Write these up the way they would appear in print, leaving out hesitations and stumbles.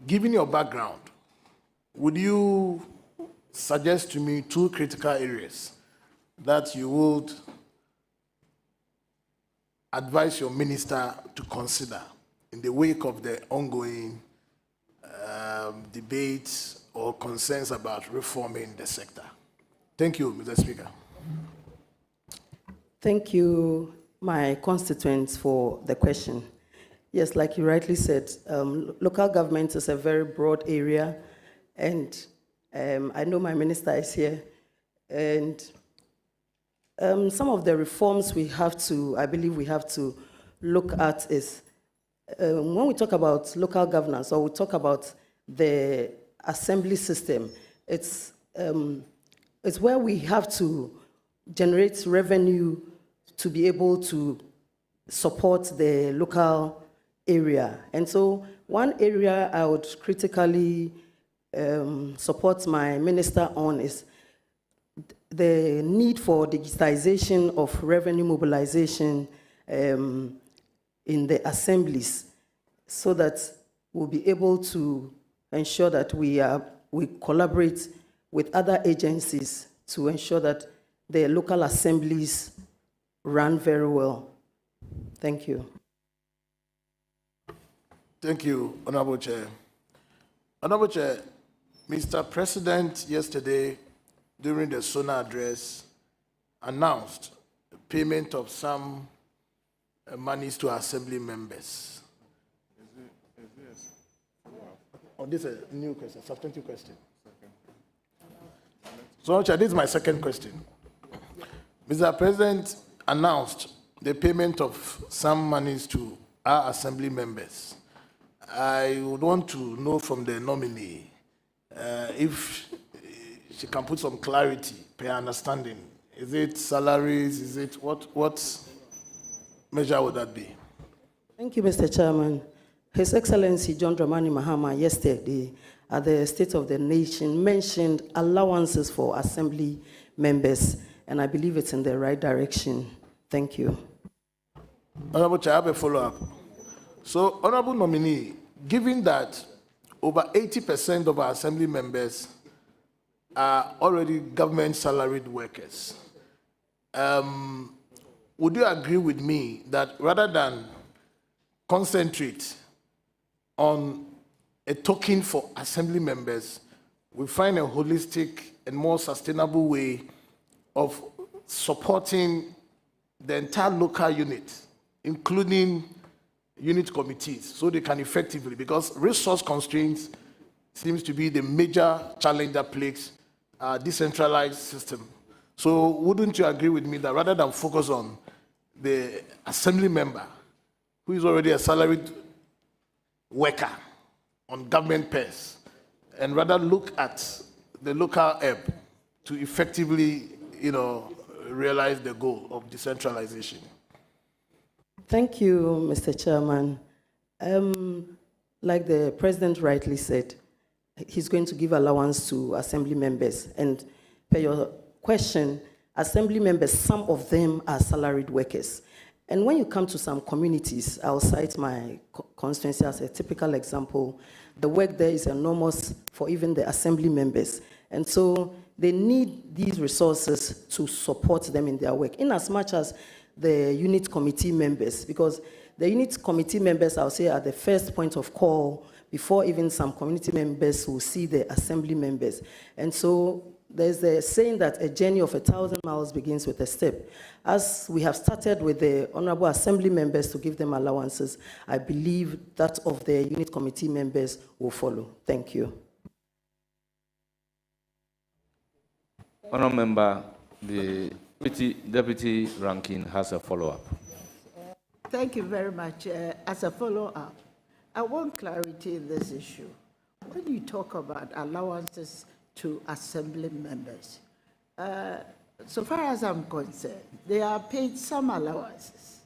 given your background, would you suggest to me 2 critical areas that you would advise your minister to consider in the wake of the ongoing debates or concerns about reforming the sector? Thank you, Mr. Speaker. Thank you, my constituents, for the question. Yes, like you rightly said, local government is a very broad area, and I know my minister is here, and some of the reforms I believe we have to look at is, when we talk about local governance, or we talk about the assembly system, it's where we have to generate revenue to be able to support the local area. And so one area I would critically support my minister on is the need for digitization of revenue mobilization in the assemblies, so that we'll be able to ensure that we collaborate with other agencies to ensure that the local assemblies run very well. Thank you. Thank you, Honorable Chair. Honorable Chair, Mr. President yesterday, during the SONA address, announced the payment of some monies to assembly members. Oh, this is a new question, substantive question. So, Chair, this is my second question. Mr. President announced the payment of some monies to our assembly members. I would want to know from the nominee if she can put some clarity per understanding. Is it salaries? Is it what measure would that be? Thank you, Mr. Chairman. His Excellency John Dramani Mahama yesterday at the State of the Nation mentioned allowances for assembly members, and I believe it's in the right direction. Thank you. Honorable Chair, I have a follow-up. So, Honorable Nominee, given that over 80% of our assembly members are already government salaried workers, would you agree with me that rather than concentrate on a token for assembly members, we find a holistic and more sustainable way of supporting the entire local unit, including unit committees, so they can effectively, because resource constraints seems to be the major challenge that plagues our decentralized system. So wouldn't you agree with me that rather than focus on the assembly member, who is already a salaried worker on government pairs, and rather look at the local ebb to effectively, realize the goal of decentralization? Thank you, Mr. Chairman. Like the President rightly said, he's going to give allowance to assembly members. And per your question, assembly members, some of them are salaried workers. And when you come to some communities, I'll cite my constituency as a typical example. The work there is enormous for even the assembly members. And so they need these resources to support them in their work, in as much as the unit committee members, because the unit committee members, I'll say, are the first point of call before even some community members will see the assembly members. And so there's a saying that a journey of 1,000 miles begins with a step. As we have started with the honorable assembly members to give them allowances, I believe that of the unit committee members will follow. Thank you. Honourable Member, the Deputy Ranking has a follow-up. Thank you very much. As a follow-up, I want clarity in this issue. When you talk about allowances to assembly members, so far as I'm concerned, they are paid some allowances.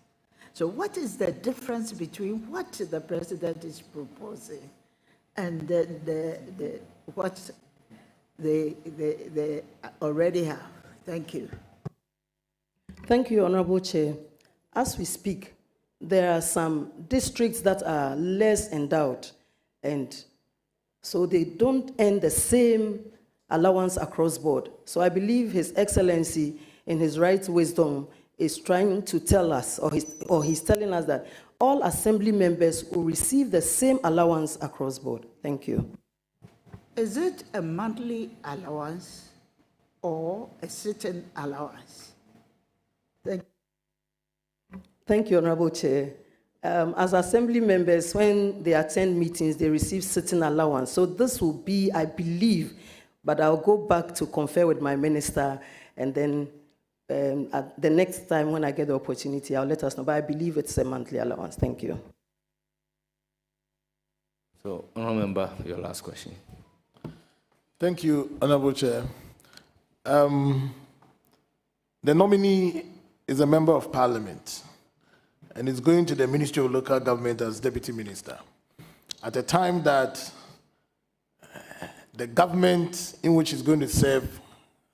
So what is the difference between what the President is proposing and what they already have? Thank you. Thank you, Honorable Chair. As we speak, there are some districts that are less endowed, and So they don't earn the same allowance across board. So I believe His Excellency, in his right wisdom, is trying to tell us, or he's telling us that all assembly members will receive the same allowance across board. Thank you. Is it a monthly allowance or a certain allowance? Thank you, Honorable Chair. As assembly members, when they attend meetings, they receive certain allowance. So this will be, I believe, but I'll go back to confer with my minister, and then at the next time when I get the opportunity, I'll let us know. But I believe it's a monthly allowance. Thank you. So, Honourable Member, your last question. Thank you, Honorable Chair. The nominee is a member of Parliament and is going to the Ministry of Local Government as Deputy Minister at a time that the government in which he's going to serve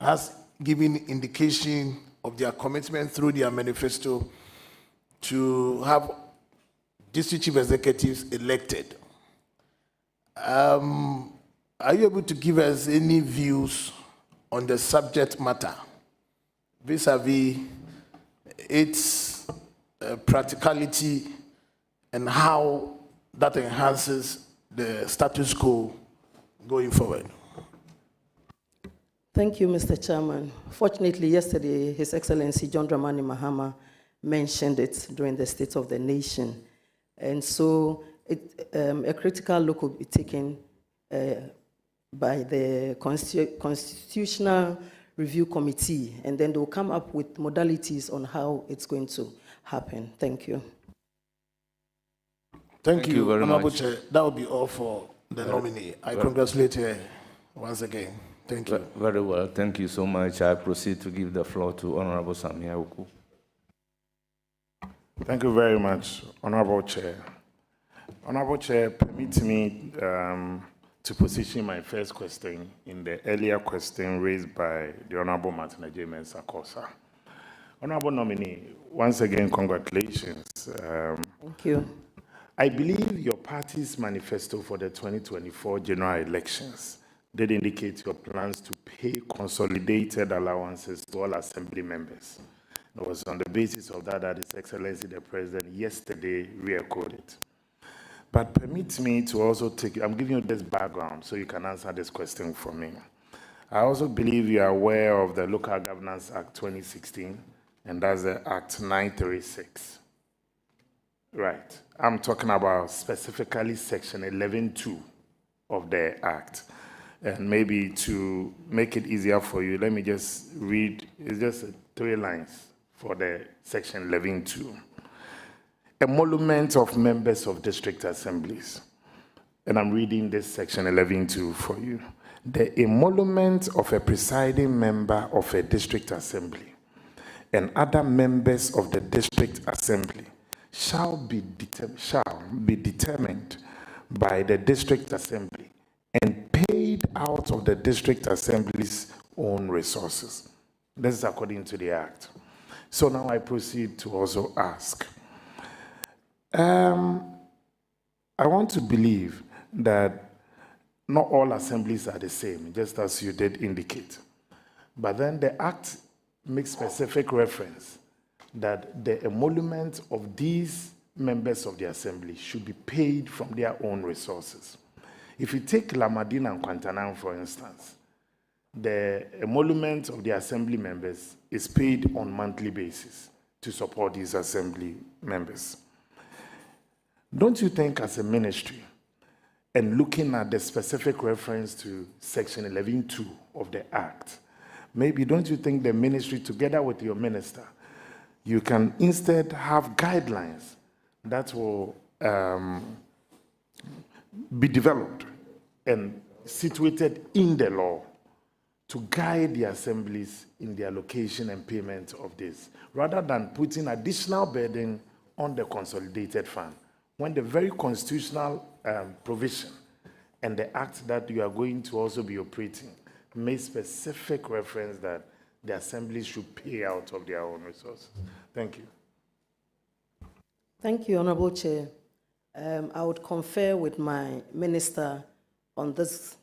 has given indication of their commitment through their manifesto to have district chief executives elected. Are you able to give us any views on the subject matter vis-a-vis its practicality and how that enhances the status quo going forward? Thank you, Mr. Chairman. Fortunately, yesterday, His Excellency John Dramani Mahama mentioned it during the State of the Nation. And so a critical look will be taken by the Constitutional Review Committee, and then they will come up with modalities on how it's going to happen. Thank you. Thank you very Honorable much. Chair. That will be all for the nominee. I congratulate her once again. Thank you. Very well. Thank you so much. I proceed to give the floor to Honorable Samia Oku. Thank you very much, Honorable Chair. Honorable Chair, permit me to position my first question in the earlier question raised by the Honorable Martina James Sakosa. Honorable nominee, once again, congratulations. Thank you. I believe your party's manifesto for the 2024 general elections did indicate your plans to pay consolidated allowances to all assembly members. It was on the basis of that His Excellency the President yesterday re-echoed it. But permit me to also I'm giving you this background so you can answer this question for me. I also believe you are aware of the Local Governance Act 2016, and that's the Act 936. Right. I'm talking about specifically Section 11.2 of the Act. And maybe to make it easier for you, let me just read, it's just 3 lines for the Section 11.2. Emolument of members of district assemblies. And I'm reading this Section 11.2 for you. The emolument of a presiding member of a district assembly and other members of the district assembly shall be determined by the district assembly and paid out of the district assembly's own resources. This is according to the Act. So now I proceed to also ask. I want to believe that not all assemblies are the same, just as you did indicate. But then the Act makes specific reference that the emolument of these members of the assembly should be paid from their own resources. If you take Lamadine and Kwantanang, for instance, the emolument of the assembly members is paid on monthly basis to support these assembly members. Don't you think as a ministry, and looking at the specific reference to Section 11.2 of the Act, maybe don't you think the ministry, together with your minister, you can instead have guidelines that will be developed and situated in the law to guide the assemblies in their allocation and payment of this, rather than putting additional burden on the consolidated fund, when the very constitutional provision and the act that you are going to also be operating makes specific reference that the assemblies should pay out of their own resources. Thank you. Thank you, Honorable Chair. I would confer with my minister on this.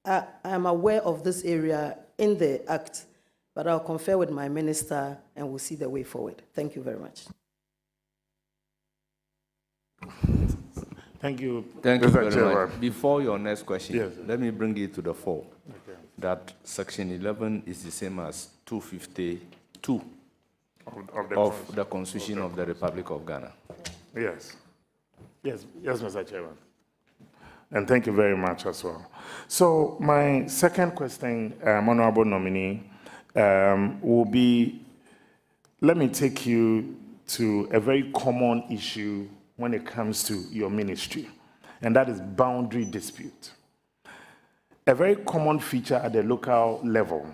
I am aware of this area in the Act, but I'll confer with my minister and we'll see the way forward. Thank you very much. Thank you. Thank you Mr. very Chairman. much. Before your next question, Yes. let me bring it to the fore Okay. that Section 11 is the same as 252 Of of the Constitution of the Republic of Ghana. Yes. Yes, Mr. Chairman. And thank you very much as well. So my second question, Honorable Nominee, will be, let me take you to a very common issue when it comes to your ministry, and that is boundary dispute. A very common feature at the local level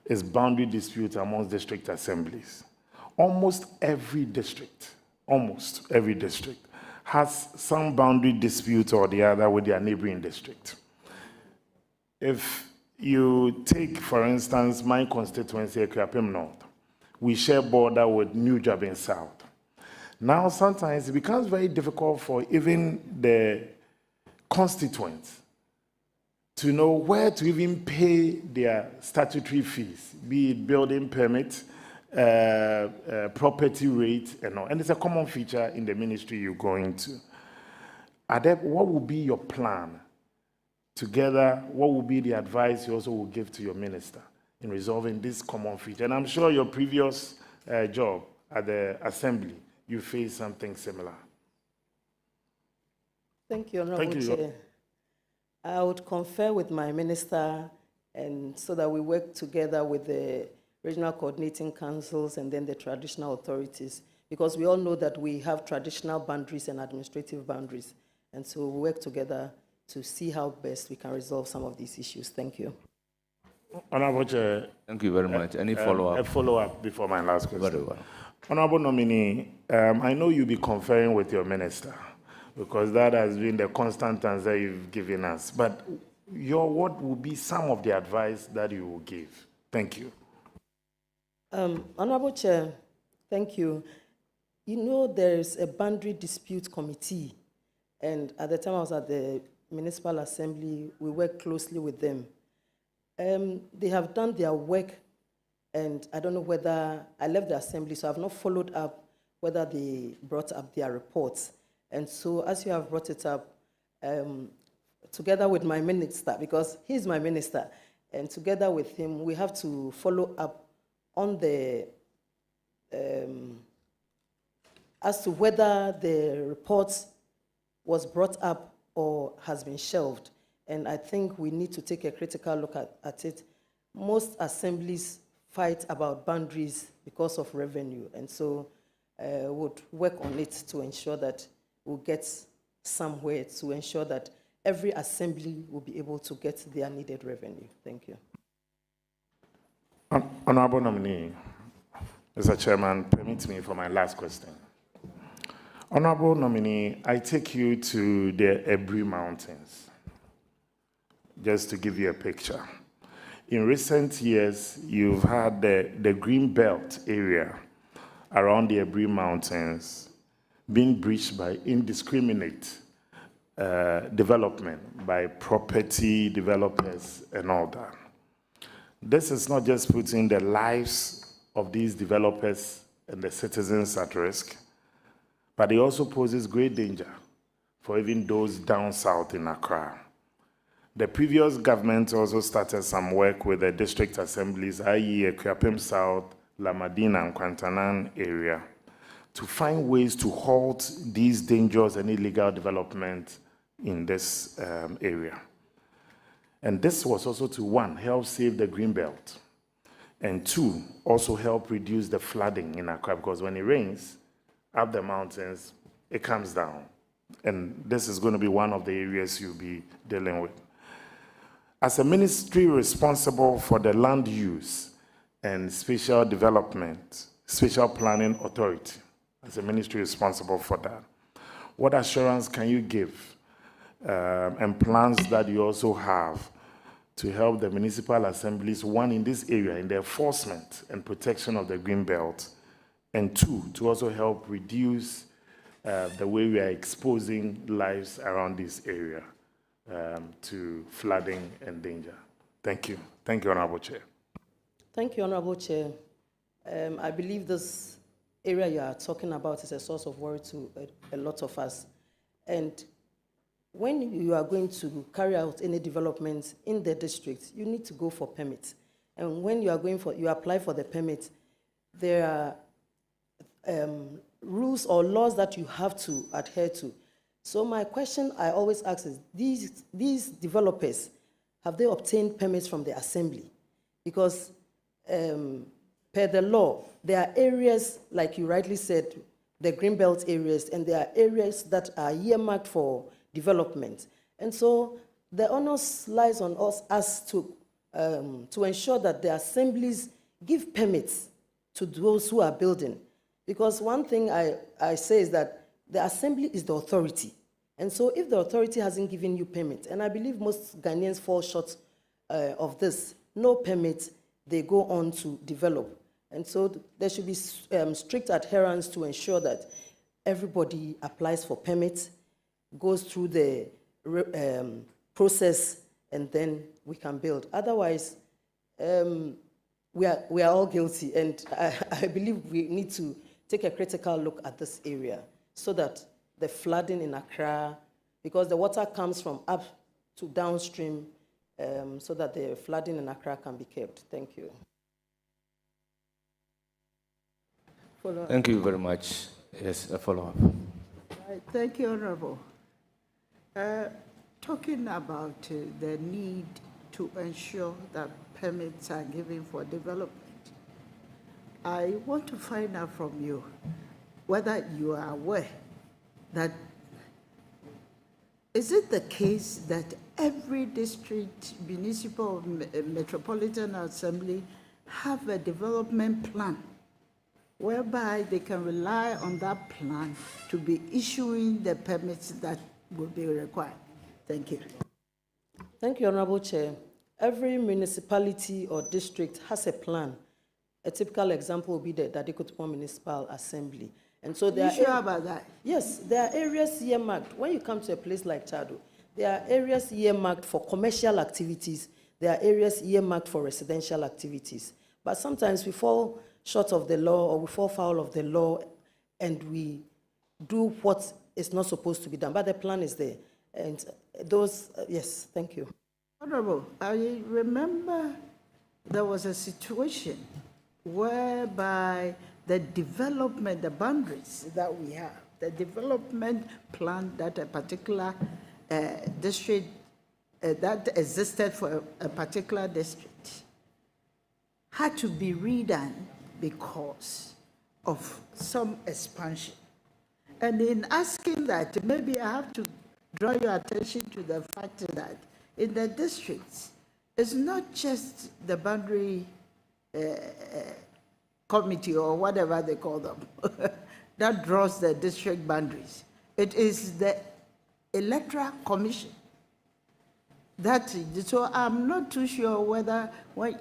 is boundary dispute amongst district assemblies. Almost every district has some boundary dispute or the other with their neighboring district. If you take, for instance, my constituency, Akuapem North, we share border with New Jabin South. Now, sometimes it becomes very difficult for even the constituents to know where to even pay their statutory fees, be it building permit, property rate, and all. And it's a common feature in the ministry you go into. What will be your plan? Together, what will be the advice you also will give to your minister in resolving this common feature? And I'm sure your previous job at the assembly, you faced something similar. Thank you, Honorable Chair. I would confer with my minister, and so that we work together with the regional coordinating councils and then the traditional authorities, because we all know that we have traditional boundaries and administrative boundaries. And so we work together to see how best we can resolve some of these issues. Thank you. Honorable Chair. Thank you very much. Any follow-up? A follow-up before my last question. Very well. Honorable Nominee, I know you'll be conferring with your minister, because that has been the constant answer you've given us. But what will be some of the advice that you will give? Thank you. Honorable Chair, thank you. You know, there is a boundary dispute committee, and at the time I was at the Municipal Assembly, we worked closely with them. They have done their work, and I don't know whether, I left the Assembly, so I've not followed up whether they brought up their reports. And so, as you have brought it up, together with my minister, because he's my minister, and together with him, we have to follow up on the, as to whether the report was brought up or has been shelved. And I think we need to take a critical look at it. Most assemblies fight about boundaries because of revenue, and so would work on it to ensure that we'll get somewhere to ensure that every assembly will be able to get their needed revenue. Thank you. Honorable Nominee, Mr. Chairman, permit me for my last question. Honorable Nominee, I take you to the Ebri Mountains, just to give you a picture. In recent years, you've had the green belt area around the Ebri Mountains being breached by indiscriminate development by property developers and all that. This is not just putting the lives of these developers and the citizens at risk, but it also poses great danger for even those down south in Accra. The previous government also started some work with the district assemblies, i.e. Akuapem South, Lamadina, and Kwantanan area, to find ways to halt these dangerous and illegal development in this area. And this was also to, one, help save the Greenbelt, and two, also help reduce the flooding in Accra, because when it rains up the mountains, it comes down. And this is going to be one of the areas you'll be dealing with. As a ministry responsible for the land use and spatial development, spatial planning authority, as a ministry responsible for that, what assurance can you give and plans that you also have to help the municipal assemblies, one, in this area, in the enforcement and protection of the Greenbelt, and two, to also help reduce the way we are exposing lives around this area? to flooding and danger. Thank you. Thank you, Honorable Chair. Thank you, Honorable Chair. I believe this area you are talking about is a source of worry to a lot of us. And when you are going to carry out any developments in the district, you need to go for permits. And when you are you apply for the permit, there are rules or laws that you have to adhere to. So my question I always ask is, these developers, have they obtained permits from the assembly? Because per the law, there are areas, like you rightly said, the Greenbelt areas, and there are areas that are earmarked for development. And so the onus lies on us to ensure that the assemblies give permits to those who are building. Because one thing I say is that the assembly is the authority. And so if the authority hasn't given you permit, and I believe most Ghanaians fall short of this, no permit, they go on to develop. And so there should be strict adherence to ensure that everybody applies for permits, goes through the process, and then we can build. Otherwise, we are all guilty, and I believe we need to take a critical look at this area so that the flooding in Accra, because the water comes from up to downstream, so that the flooding in Accra can be kept. Thank you. Thank you very much. Yes, a follow-up. Right, thank you, Honorable. Talking about the need to ensure that permits are given for development, I want to find out from you whether you are aware that is it the case that every district, municipal, metropolitan assembly have a development plan whereby they can rely on that plan to be issuing the permits that will be required? Thank you. Thank you, Honorable Chair. Every municipality or district has a plan. A typical example will be the Dadekotopon Municipal Assembly. And so there Are you sure about that? Yes, there are areas earmarked. When you come to a place like Chado, there are areas earmarked for commercial activities. There are areas earmarked for residential activities. But sometimes we fall short of the law, or we fall foul of the law, and we do what is not supposed to be done. But the plan is there. And those, yes, thank you. Honorable, I remember there was a situation whereby the development, the boundaries that we have, the development plan that a particular district, that existed for a particular district, had to be redone because of some expansion. And in asking that, maybe I have to draw your attention to the fact that in the districts, it's not just the boundary committee or whatever they call them that draws the district boundaries. It is the electoral commission. So I'm not too sure whether, when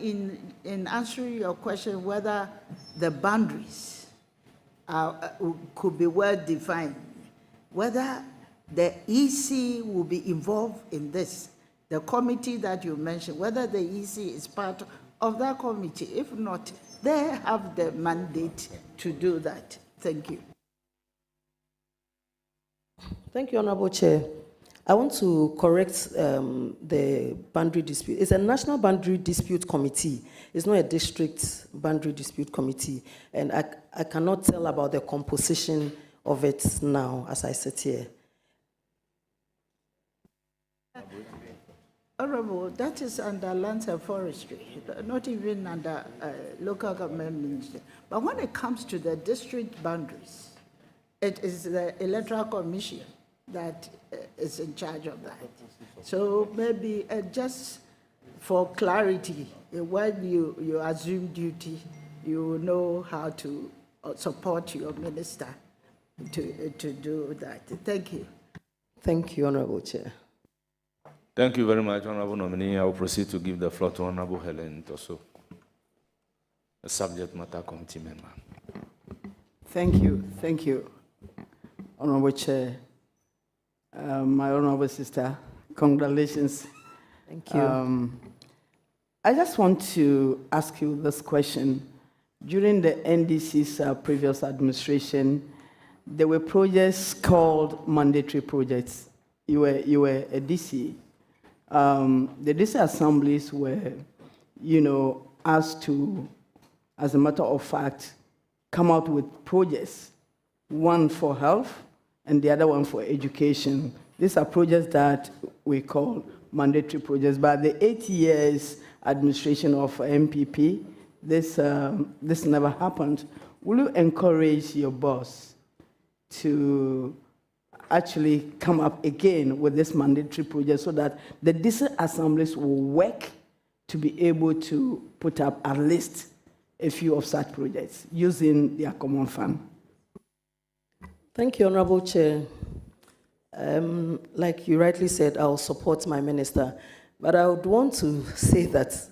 in answering your question, whether the boundaries could be well defined, whether the EC will be involved in this, the committee that you mentioned, whether the EC is part of that committee. If not, they have the mandate to do that. Thank you. Thank you, Honorable Chair. I want to correct the boundary dispute. It's a National Boundary Dispute Committee. It's not a district boundary dispute committee. And I cannot tell about the composition of it now as I sit here. Honorable, that is under lands and forestry, not even under local government ministry. But when it comes to the district boundaries, it is the electoral commission that is in charge of that. So maybe just for clarity, when you assume duty, you know how to support your minister to do that. Thank you. Thank you, Honorable Chair. Thank you very much, Honorable Nominee. I will proceed to give the floor to Honorable Helen Tosso, a subject matter committee member. Thank you, Honorable Chair. My honorable sister, Congratulations. Thank you. I just want to ask you this question. During the NDC's previous administration, there were projects called mandatory projects. You were a DC. The DC assemblies were, asked to, as a matter of fact, come out with projects, one for health and the other one for education. These are projects that we call mandatory projects. But the 8 years administration of MPP, this never happened. Will you encourage your boss to actually come up again with this mandatory project so that the district assemblies will work to be able to put up at least a few of such projects using their common fund? Thank you, Honorable Chair. Like you rightly said, I'll support my minister, but I would want to say that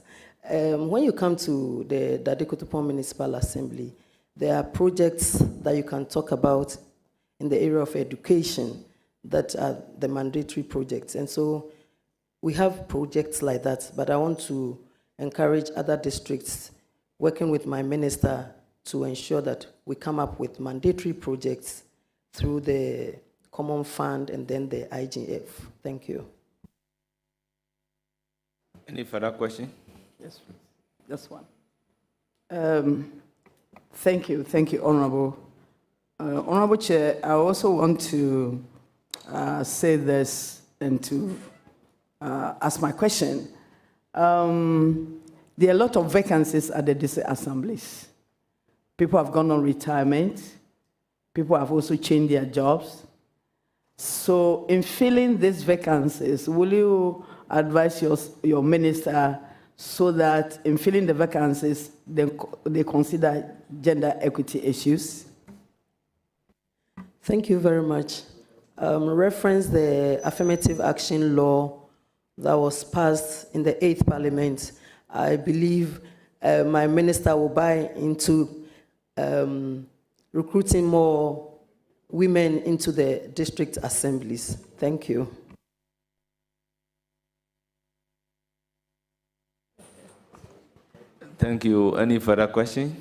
when you come to the Dadekotopon Municipal Assembly, there are projects that you can talk about in the area of education that are the mandatory projects. And so we have projects like that, but I want to encourage other districts working with my minister to ensure that we come up with mandatory projects through the Common Fund and then the IGF. Thank you. Any further question? Yes, just one. Thank you, Honorable. Honorable Chair, I also want to say this and to ask my question. There are a lot of vacancies at the district assemblies. People have gone on retirement. People have also changed their jobs. So in filling these vacancies, will you advise your minister so that in filling the vacancies, they consider gender equity issues? Thank you very much. Reference the affirmative action law that was passed in the 8th Parliament. I believe my minister will buy into recruiting more women into the district assemblies. Thank you. Thank you. Any further question?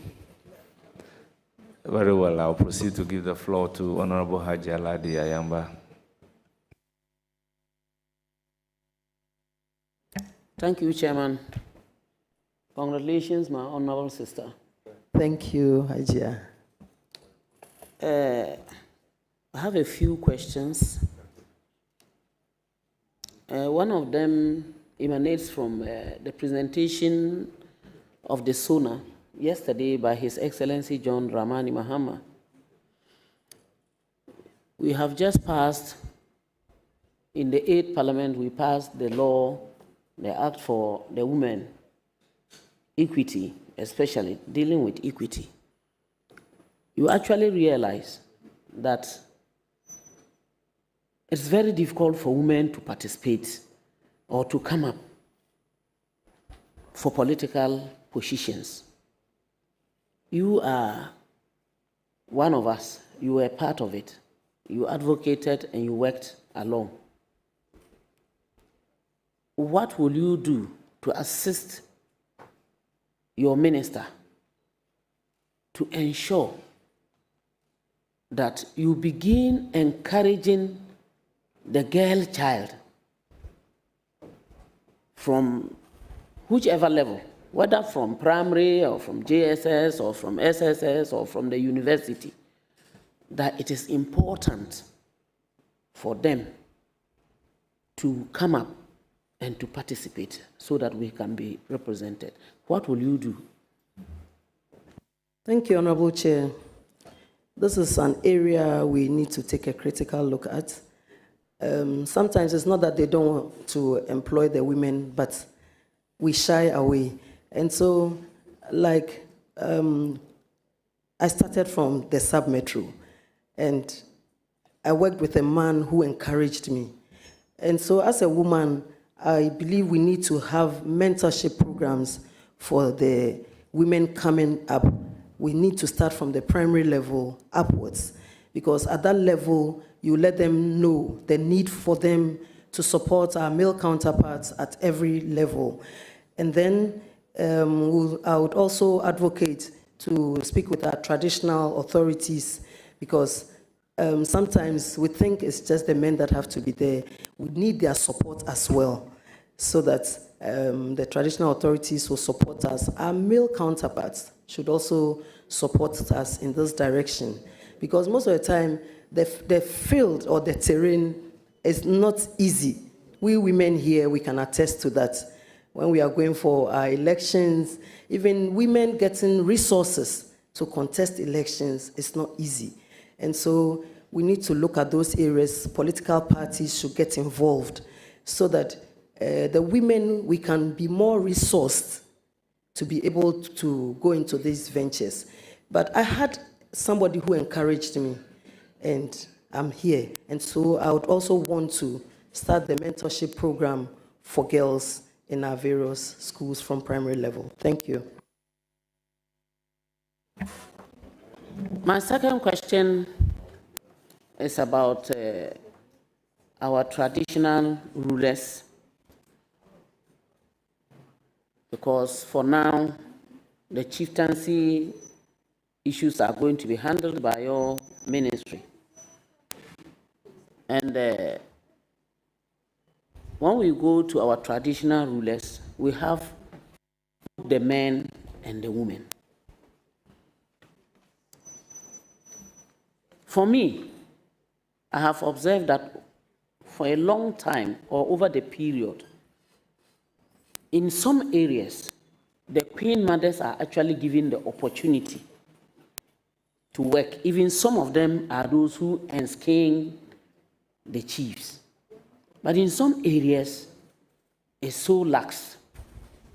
Very well, I'll proceed to give the floor to Honorable Haji Aladi Ayamba. Thank you, Chairman. Congratulations, my honorable sister. Thank you, Hajia. I have a few questions. One of them emanates from the presentation of the SONA yesterday by His Excellency John Dramani Mahama. We have just passed, in the 8th Parliament, we passed the law, the Act for the Women, Equity, especially dealing with equity. You actually realize that it's very difficult for women to participate or to come up for political positions. You are one of us. You were part of it. You advocated and you worked along. What will you do to assist your minister to ensure that you begin encouraging the girl child from whichever level, whether from primary or from JSS or from SSS or from the university, that it is important for them to come up and to participate so that we can be represented? What will you do? Thank you, Honorable Chair. This is an area we need to take a critical look at. Sometimes it's not that they don't want to employ the women, but we shy away. And so, like, I started from the sub-metro, and I worked with a man who encouraged me. And so, as a woman, I believe we need to have mentorship programs for the women coming up. We need to start from the primary level upwards, because at that level, you let them know the need for them to support our male counterparts at every level. And then I would also advocate to speak with our traditional authorities, because sometimes we think it's just the men that have to be there. We need their support as well, so that the traditional authorities will support us. Our male counterparts should also support us in this direction, because most of the time, the field or the terrain is not easy. We women here, we can attest to that. When we are going for our elections, even women getting resources to contest elections is not easy. And so we need to look at those areas. Political parties should get involved so that the women, we can be more resourced to be able to go into these ventures. But I had somebody who encouraged me, and I'm here. And so I would also want to start the mentorship program for girls in our various schools from primary level. Thank you. My second question is about our traditional rulers, because for now, the chieftaincy issues are going to be handled by your ministry. And when we go to our traditional rulers, we have the men and the women. For me, I have observed that for a long time, or over the period, in some areas, the queen mothers are actually given the opportunity to work. Even some of them are those who enskin the chiefs. But in some areas, it's so lax.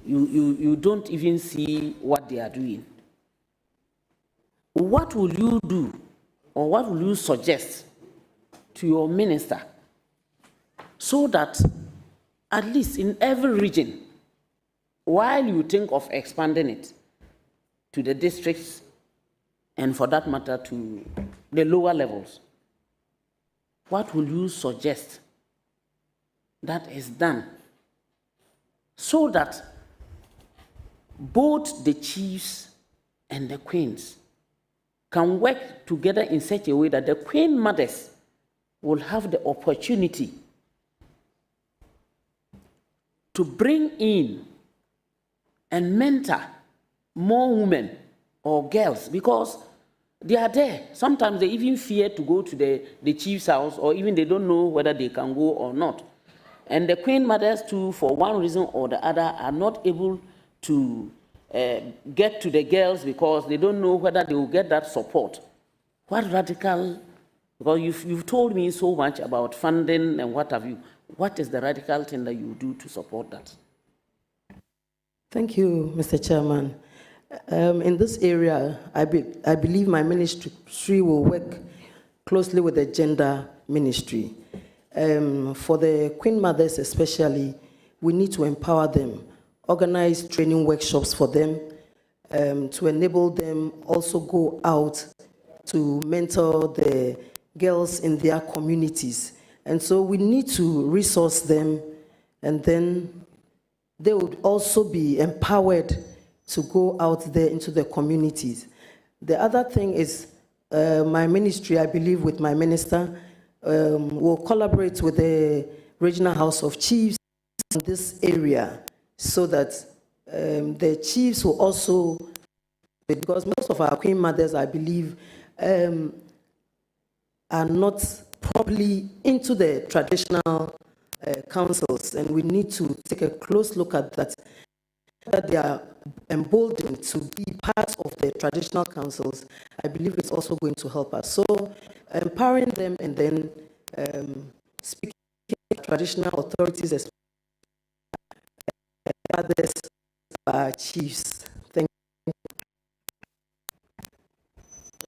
You don't even see what they are doing. What will you do, or what will you suggest to your minister, so that at least in every region, while you think of expanding it to the districts, and for that matter to the lower levels, what will you suggest that is done so that both the chiefs and the queens can work together in such a way that the queen mothers will have the opportunity to bring in and mentor more women or girls, because they are there. Sometimes they even fear to go to the chief's house, or even they don't know whether they can go or not. And the queen mothers too, for one reason or the other, are not able to get to the girls because they don't know whether they will get that support. What radical, because you've told me so much about funding and what have you, what is the radical thing that you do to support that? Thank you, Mr. Chairman. In this area, I believe my ministry will work closely with the gender ministry. For the queen mothers especially, we need to empower them, organize training workshops for them, to enable them also go out to mentor the girls in their communities. And so we need to resource them, and then they would also be empowered to go out there into the communities. The other thing is my ministry, I believe with my minister, will collaborate with the Regional House of Chiefs in this area, so that the chiefs will also, because most of our queen mothers, I believe, are not properly into the traditional councils, and we need to take a close look at that, that they are emboldened to be part of the traditional councils. I believe it's also going to help us. So empowering them, and then speaking to traditional authorities as others are chiefs. Thank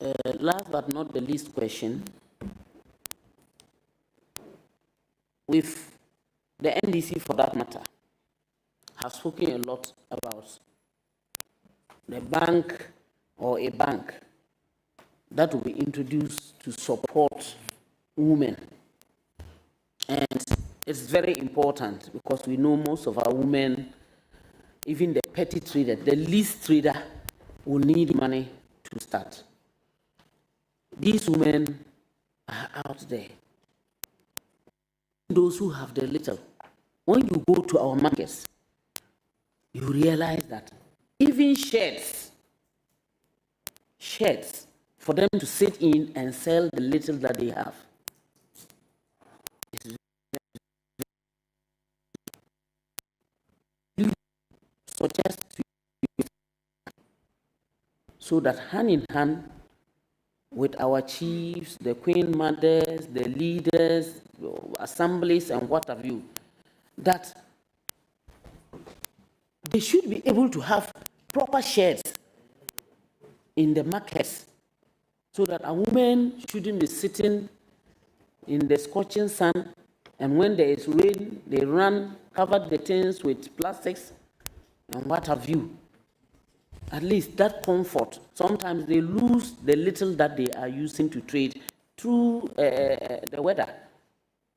you. Last but not the least question, with the NDC for that matter, have spoken a lot about the bank, or a bank that will be introduced to support women. And it's very important because we know most of our women, even the petty trader, the least trader, will need money to start. These women are out there. Those who have the little, when you go to our markets, you realize that even sheds for them to sit in and sell the little that they have. Suggest to you so that hand in hand with our chiefs, the queen mothers, the leaders, assemblies, and what have you, that they should be able to have proper sheds in the markets so that a woman shouldn't be sitting in the scorching sun, and when there is rain, they run, cover the things with plastics and what have you. At least that comfort. Sometimes they lose the little that they are using to trade through the weather.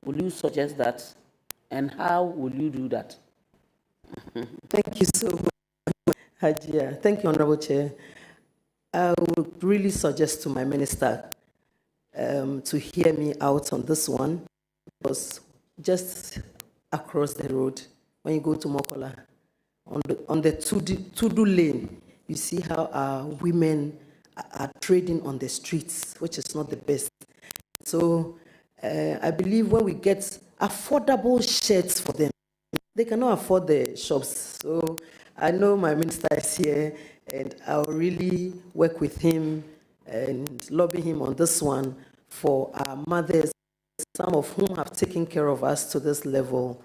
Will you suggest that? And how will you do that? Thank you so much, Hajia. Thank you, Honorable Chair. I would really suggest to my minister to hear me out on this one, because just across the road, when you go to Mokola, on the Tudu lane, you see how our women are trading on the streets, which is not the best. So I believe when we get affordable shirts for them, they cannot afford the shops. So I know my minister is here, and I'll really work with him and lobby him on this one for our mothers, some of whom have taken care of us to this level,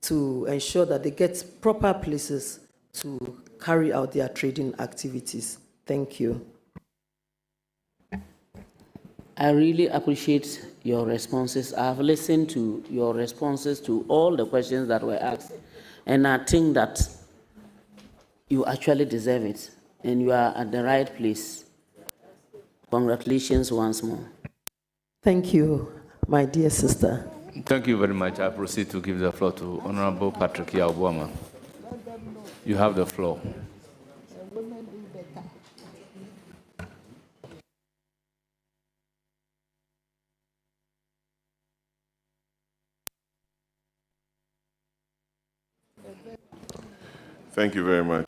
to ensure that they get proper places to carry out their trading activities. Thank you. I really appreciate your responses. I've listened to your responses to all the questions that were asked, and I think that you actually deserve it, and you are at the right place. Congratulations once more. Thank you, my dear sister. Thank you very much. I proceed to give the floor to Honorable Patrick Yabuama. You have the floor. Thank you very much.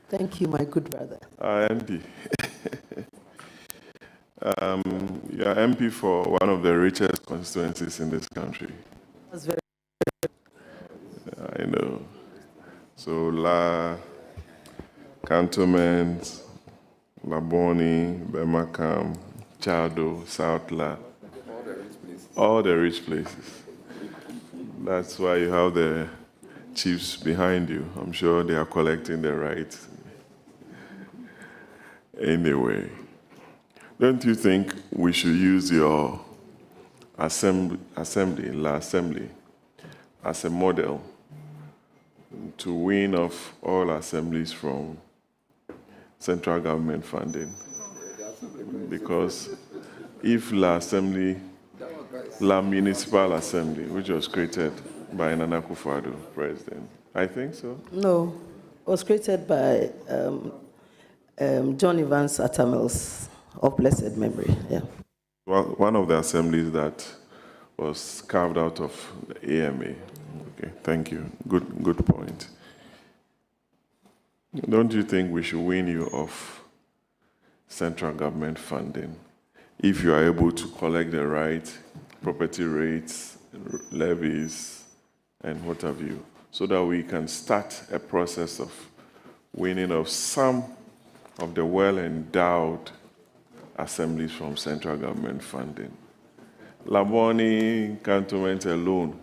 Thank you, my good brother. MP. You are MP for one of the richest constituencies in this country. That's very. I know. So La Cantonment, Laboni, Bemakam, Chado, South La, all the rich places. That's why you have the chiefs behind you. I'm sure they are collecting the rights. Anyway, don't you think we should use your assembly, as a model to wean off all assemblies from central government funding? Because if La Municipal Assembly, which was created by Nana Akufo-Addo, president, I think so. No, it was created by John Evans Atamels of blessed memory. Yeah. Well, one of the assemblies that was carved out of the AMA. Okay, thank you. Good point. Don't you think we should wean you off central government funding if you are able to collect the right property rates, levies, and what have you, so that we can start a process of weaning off some of the well-endowed assemblies from central government funding? Laboni Cantonment alone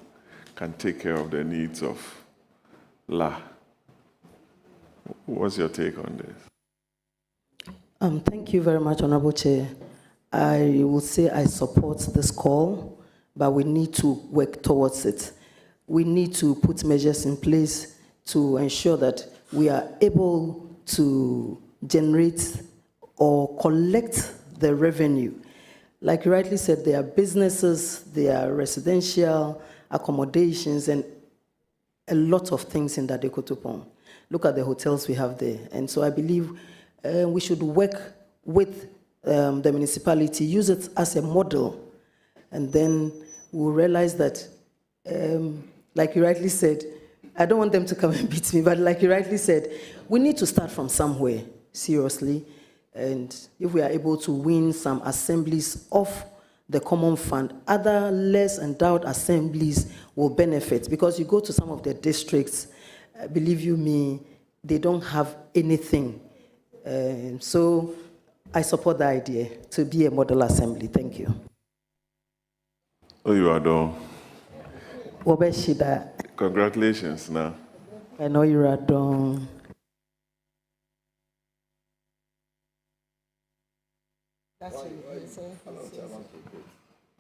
can take care of the needs of La. What's your take on this? Thank you very much, Honorable Chair. I would say I support this call, but we need to work towards it. We need to put measures in place to ensure that we are able to generate or collect the revenue. Like you rightly said, there are businesses, there are residential accommodations, and a lot of things in Dadekotopon. Look at the hotels we have there. And so I believe we should work with the municipality, use it as a model, and then we'll realize that, like you rightly said, I don't want them to come and beat me, but like you rightly said, we need to start from somewhere, seriously. And if we are able to win some assemblies off the common fund, other less endowed assemblies will benefit, because you go to some of the districts, believe you me, they don't have anything. So I support the idea to be a model assembly. Thank you. Oh, you are done. Wobeshida, Congratulations now. I know you are done.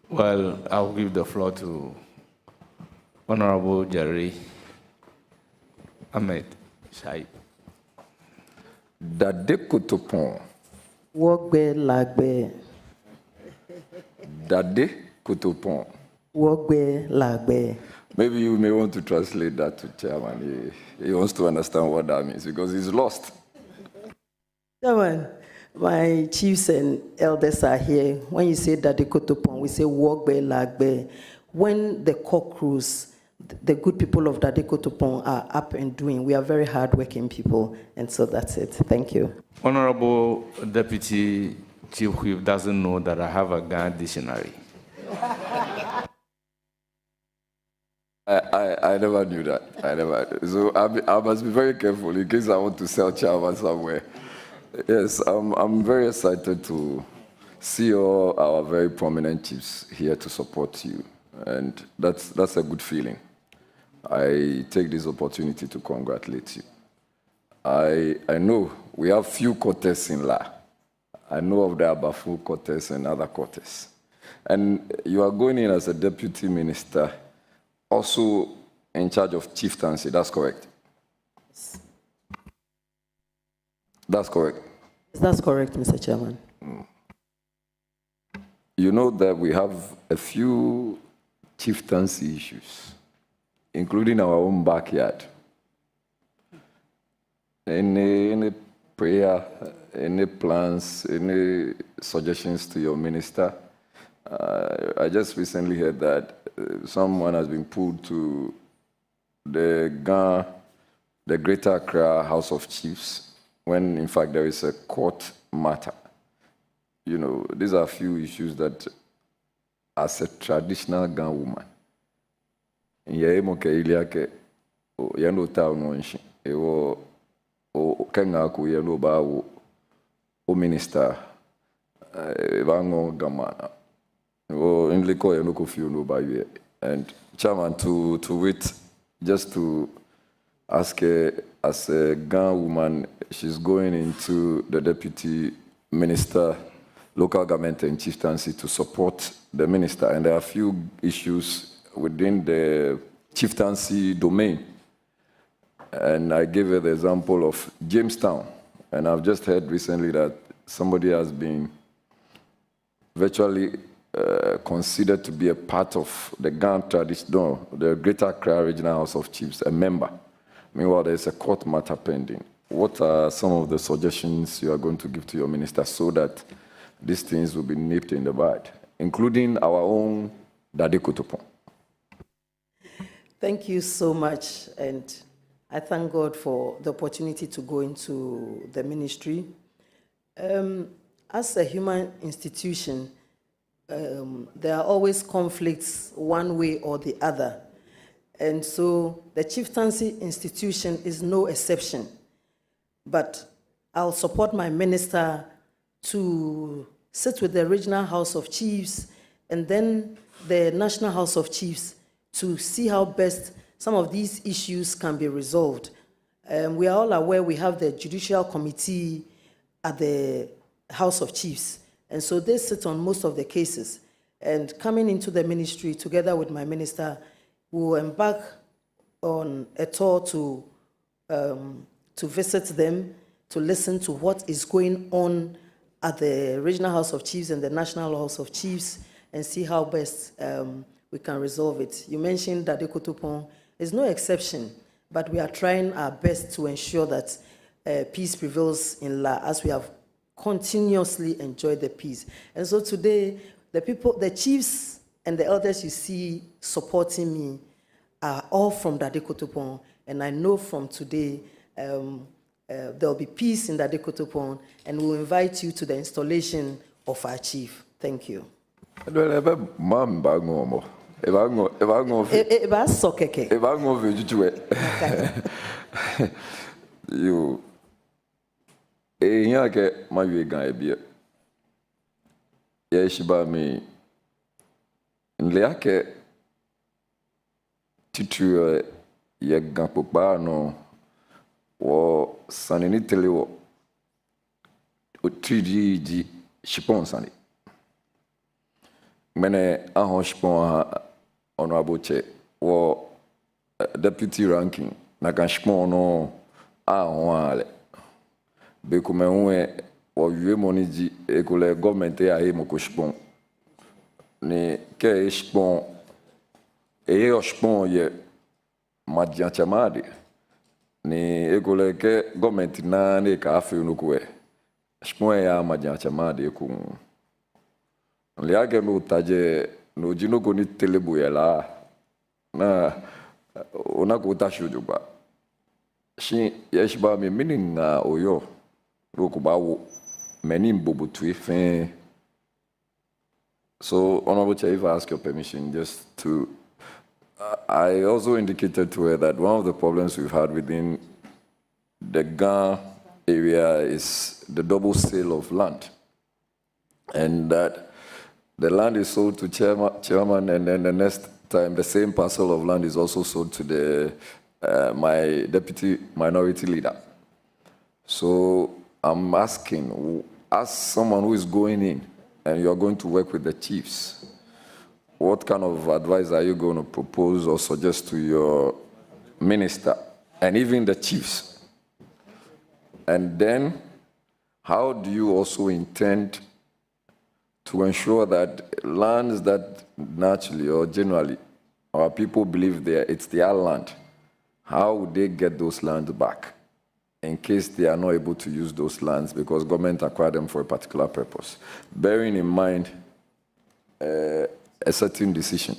Well, I'll give the floor to Honorable Jerry Ahmed Shai. Dadekotopon. Wogbe lagbe. Dadekotopon. Wogbe lagbe. Maybe you may want to translate that to Chairman. He wants to understand what that means because he's lost. Chairman, my chiefs and elders are here. When you say Dadekotopon, we say Wogbe lagbe. When the cock crews, the good people of Dadekotopon are up and doing, we are very hardworking people, and so that's it. Thank you. Honorable Deputy Chief Whip doesn't know that I have a Ghana dictionary. I never knew that. I never. So I must be very careful in case I want to sell Chairman somewhere. Yes, I'm very excited to see all our very prominent chiefs here to support you, and that's a good feeling. I take this opportunity to congratulate you. I know we have few quarters in La. I know of the Abafu quarters and other quarters. And you are going in as a deputy minister, also in charge of Chieftaincy, that's correct? That's correct? That's correct, Mr. Chairman. You know that we have a few chieftaincy issues, including our own backyard. Any prayer, any plans, any suggestions to your minister? I just recently heard that someone has been pulled to the Greater Accra House of Chiefs, when in fact there is a court matter. You know, these are a few issues that, as a traditional Ghana woman, minister, and Chairman, to wait, just to ask her, as a Ghana woman, she's going into the Deputy Minister, Local Government and Chieftaincy to support the minister, and there are a few issues within the chieftaincy domain. And I gave her the example of Jamestown, and I've just heard recently that somebody has been virtually considered to be a part of the Ghana tradition, no, the Greater Accra Regional House of Chiefs, a member. Meanwhile, there's a court matter pending. What are some of the suggestions you are going to give to your minister so that these things will be nipped in the bud, including our own Dadekotopon? Thank you so much, and I thank God for the opportunity to go into the ministry. As a human institution, there are always conflicts one way or the other. And so the chieftaincy institution is no exception. But I'll support my minister to sit with the Regional House of Chiefs and then the National House of Chiefs to see how best some of these issues can be resolved. We are all aware we have the Judicial Committee at the House of Chiefs, and so they sit on most of the cases. And coming into the ministry, together with my minister, we will embark on a tour to visit them, to listen to what is going on at the Regional House of Chiefs and the National House of Chiefs and see how best we can resolve it. You mentioned that Ekotopon is no exception, but we are trying our best to ensure that peace prevails in La, as we have continuously enjoyed the peace. And so today, the chiefs and the elders you see supporting me are all from Dadekotopon, and I know from today there will be peace in Dadekotopon, and we'll invite you to the installation of our chief. Thank you. You, here get my guy be. Yes, by me. Nleake titu ye gampopa no wo sanini telewo o 3G shipon sani. Mene ahon shipon ha honorable che wo deputy ranking na kan shipon no ahon ale. Bekume unwe wo yue moniji ekole government ya he moko shipon. Ni ke shpon shpon ye madian chamade ni egole ke government na ne ka afi unukwe shpon ya madian chamade ku le age no taje no jino go ni telebu ya la na ona go ta shuju ba shi yeshba me mininga oyo roku ba wo meni mbobu tu So, Honorable Chair, if I ask your permission, just to, I also indicated to her that one of the problems we've had within the Ga area is the double sale of land. And that the land is sold to chairman, and then the next time the same parcel of land is also sold to the my deputy minority leader. So I'm asking, as someone who is going in, and you're going to work with the chiefs, what kind of advice are you going to propose or suggest to your minister and even the chiefs? And then, how do you also intend to ensure that lands that naturally or generally our people believe it's their land, how would they get those lands back in case they are not able to use those lands because government acquired them for a particular purpose, bearing in mind a certain decision?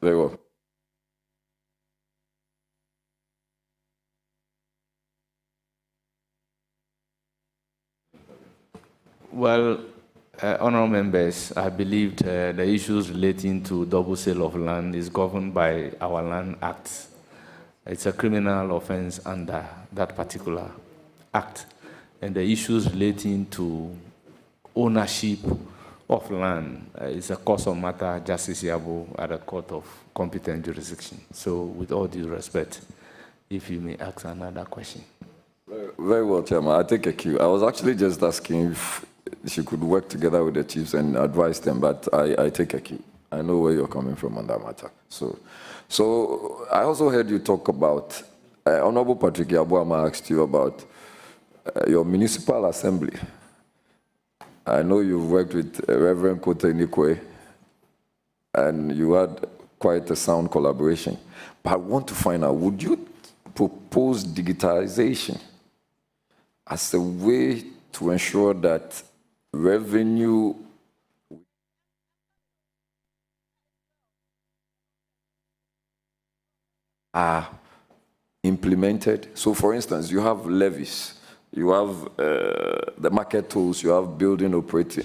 Very well. Well, honourable members, I believe the issues relating to double sale of land is governed by our Land Act. It's a criminal offense under that particular act. And the issues relating to ownership of land is a cause of matter justiciable at the court of competent jurisdiction. So with all due respect, if you may ask another question. Very well, Chairman. I take a cue. I was actually just asking if she could work together with the chiefs and advise them, but I take a cue. I know where you're coming from on that matter. So I also heard you talk about, Honorable Patrick Yabuama asked you about your municipal assembly. I know you've worked with Reverend Kote Nikwe, and you had quite a sound collaboration. But I want to find out, would you propose digitalization as a way to ensure that revenue are implemented? So, for instance, you have levies, you have the market tools, you have building operating.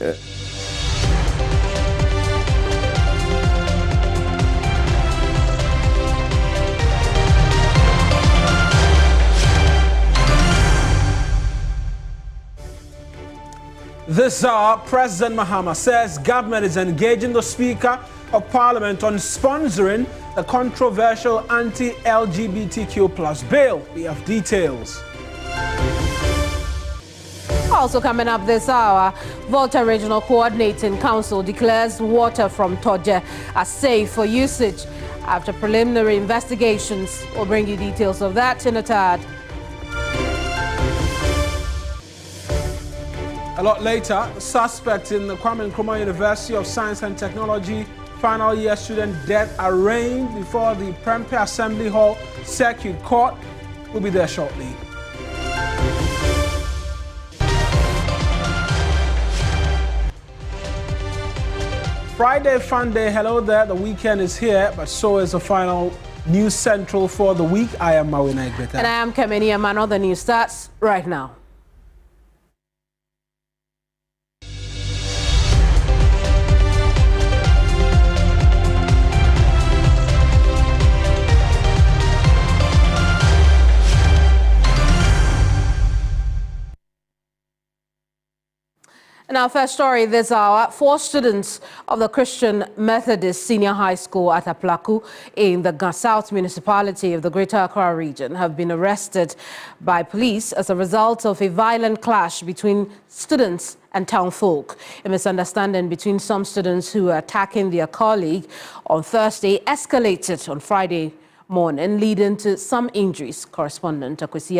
This hour, President Mahama says government is engaging the Speaker of Parliament on sponsoring the controversial anti-LGBTQ+ bill. We have details. Also coming up this hour, Volta Regional Coordinating Council declares water from Toje as safe for usage after preliminary investigations. We'll bring you details of that in a tad. A lot later, a suspect in the Kwame Nkrumah University of Science and Technology final year student death arraigned before the Prempeh Assembly Hall Circuit Court will be there shortly. Friday Fun Day, hello there. The weekend is here, but so is the final News Central for the week. I am Mawina Igbeta. And I am Kemeni Amano. The news starts right now. In our first story this hour, 4 students of the Christian Methodist Senior High School at Aplaku in the South Municipality of the Greater Accra region have been arrested by police as a result of a violent clash between students and townfolk. A misunderstanding between some students who were attacking their colleague on Thursday escalated on Friday morning, leading to some injuries. Correspondent Akwesi